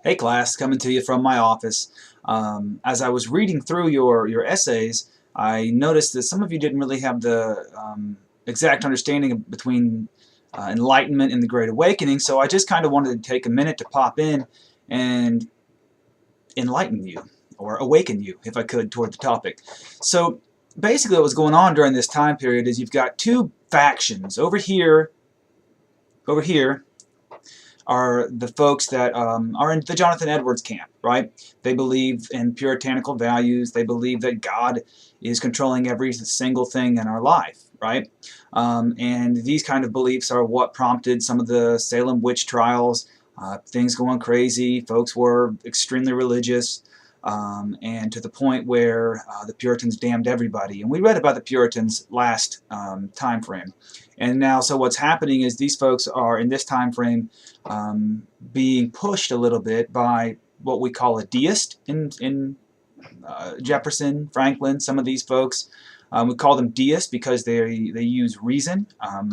Hey class, coming to you from my office. As I was reading through your essays, I noticed that some of you didn't really have the exact understanding between Enlightenment and the Great Awakening, so I just kind of wanted to take a minute to pop in and enlighten you, or awaken you, if I could, toward the topic. So basically what was going on during this time period is you've got two factions. Over here, are the folks that are in the Jonathan Edwards camp, right? They believe in puritanical values. They believe that God is controlling every single thing in our life, right? And these kind of beliefs are what prompted some of the Salem witch trials, things going crazy. Folks were extremely religious. And to the point where the Puritans damned everybody. And we read about the Puritans last time frame. And now, so what's happening is these folks are, in this time frame, being pushed a little bit by what we call a deist in Jefferson, Franklin, some of these folks. We call them deists because they use reason.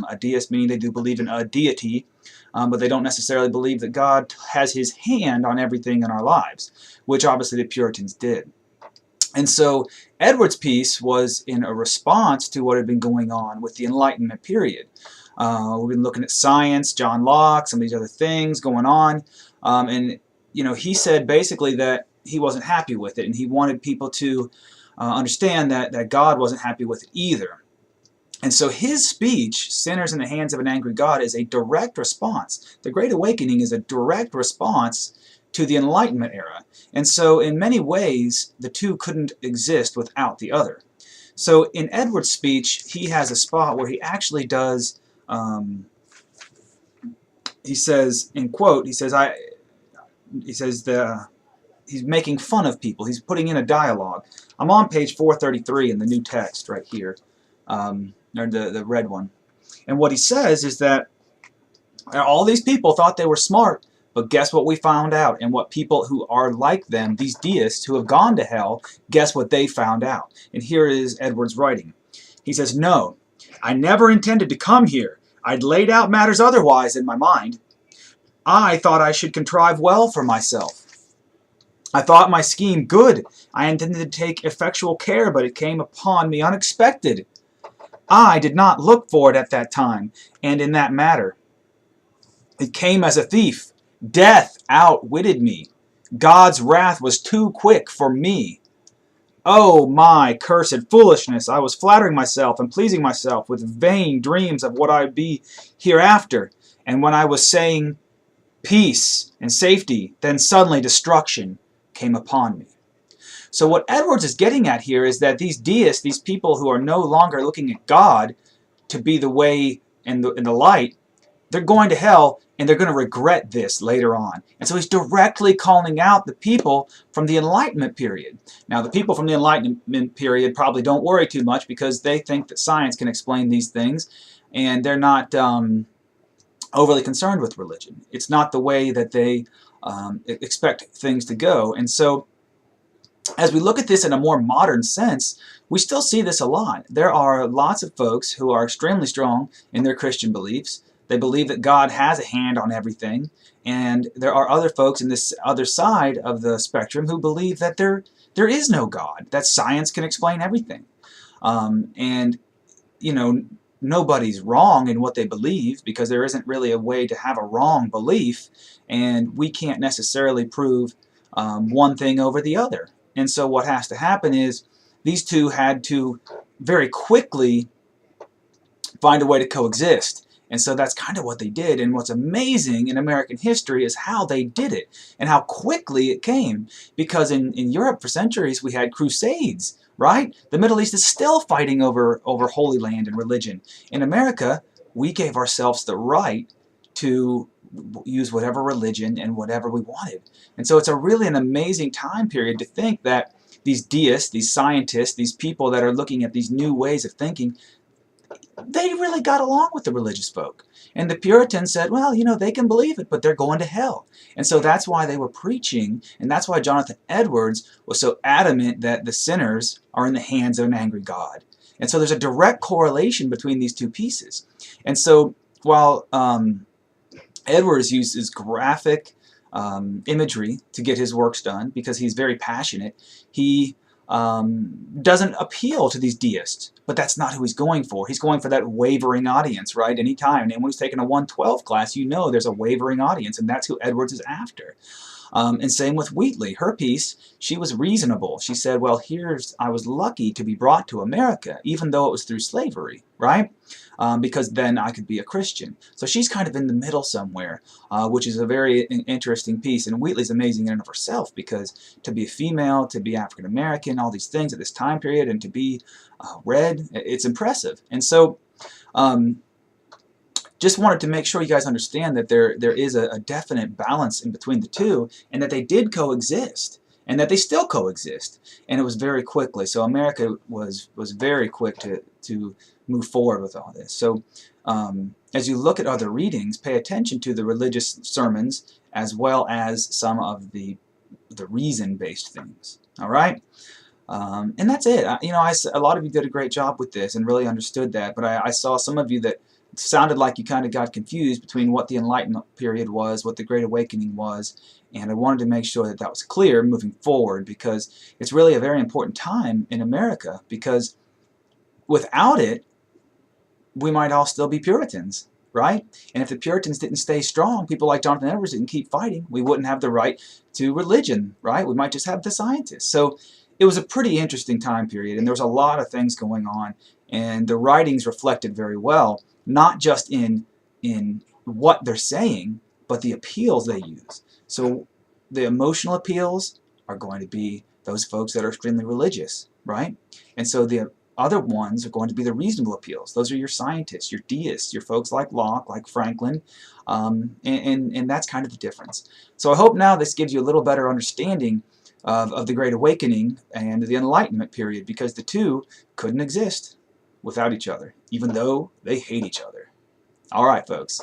A deist meaning they do believe in a deity, but they don't necessarily believe that God has his hand on everything in our lives, which obviously the Puritans did. And so Edwards' piece was in a response to what had been going on with the Enlightenment period. We've been looking at science, John Locke, some of these other things going on, and he said basically that he wasn't happy with it, and he wanted people to understand that God wasn't happy with it either. And so his speech, Sinners in the Hands of an Angry God, is a direct response. The Great Awakening is a direct response to the Enlightenment era. And so in many ways, the two couldn't exist without the other. So in Edwards' speech, he has a spot where he actually does, he says, in quote, he says he's making fun of people. He's putting in a dialogue. I'm on page 433 in the new text right here, or the red one. And what he says is that all these people thought they were smart, but guess what we found out? And what people who are like them, these deists who have gone to hell, guess what they found out? And here is Edwards writing. He says, "No, I never intended to come here. I'd laid out matters otherwise in my mind. I thought I should contrive well for myself. I thought my scheme good. I intended to take effectual care, but it came upon me unexpected. I did not look for it at that time, and in that matter. It came as a thief. Death outwitted me. God's wrath was too quick for me. Oh, my cursed foolishness! I was flattering myself and pleasing myself with vain dreams of what I'd be hereafter, and when I was saying peace and safety, then suddenly destruction came upon me." So what Edwards is getting at here is that these deists, these people who are no longer looking at God to be the way and the light, they're going to hell, and they're going to regret this later on. And so he's directly calling out the people from the Enlightenment period. Now, the people from the Enlightenment period probably don't worry too much because they think that science can explain these things, and they're not overly concerned with religion. It's not the way that they expect things to go. And so as we look at this in a more modern sense, we still see this a lot. There are lots of folks who are extremely strong in their Christian beliefs. They believe that God has a hand on everything. And there are other folks in this other side of the spectrum who believe that there is no God, that science can explain everything. And, nobody's wrong in what they believe because there isn't really a way to have a wrong belief, and we can't necessarily prove one thing over the other. And so what has to happen is these two had to very quickly find a way to coexist. And so that's kind of what they did. And what's amazing in American history is how they did it and how quickly it came. Because in Europe for centuries we had crusades, right? The Middle East is still fighting over Holy Land and religion. In America, we gave ourselves the right to use whatever religion and whatever we wanted. And so it's really an amazing time period to think that these deists, these scientists, these people that are looking at these new ways of thinking, they really got along with the religious folk. And the Puritans said, well, they can believe it, but they're going to hell. And so that's why they were preaching, and that's why Jonathan Edwards was so adamant that the sinners are in the hands of an angry God. And so there's a direct correlation between these two pieces. And so while Edwards uses graphic imagery to get his works done because he's very passionate. He doesn't appeal to these deists, but that's not who he's going for. He's going for that wavering audience, right? Anytime anyone who's taken a 112 class, you know there's a wavering audience, and that's who Edwards is after. And same with Wheatley. Her piece, she was reasonable. She said, well, I was lucky to be brought to America, even though it was through slavery, right? Because then I could be a Christian. So she's kind of in the middle somewhere, which is a very interesting piece. And Wheatley's amazing in and of herself, because to be a female, to be African American, all these things at this time period, and to be red, it's impressive. And so just wanted to make sure you guys understand that there is a definite balance in between the two, and that they did coexist, and that they still coexist, and it was very quickly. So America was very quick to move forward with all this. So as you look at other readings, pay attention to the religious sermons as well as some of the reason-based things. All right. And that's it. A lot of you did a great job with this and really understood that, but I saw some of you that it sounded like you kind of got confused between what the Enlightenment period was, what the Great Awakening was, and I wanted to make sure that that was clear moving forward, because it's really a very important time in America, because without it, we might all still be Puritans, right? And if the Puritans didn't stay strong, people like Jonathan Edwards didn't keep fighting, we wouldn't have the right to religion, right? We might just have the scientists. So it was a pretty interesting time period, and there was a lot of things going on, and the writings reflected very well, not just in what they're saying, but the appeals they use. So the emotional appeals are going to be those folks that are extremely religious, right? And so the other ones are going to be the reasonable appeals. Those are your scientists, your deists, your folks like Locke, like Franklin, and that's kind of the difference. So I hope now this gives you a little better understanding of the Great Awakening and the Enlightenment period, because the two couldn't exist without each other, even though they hate each other. All right, folks.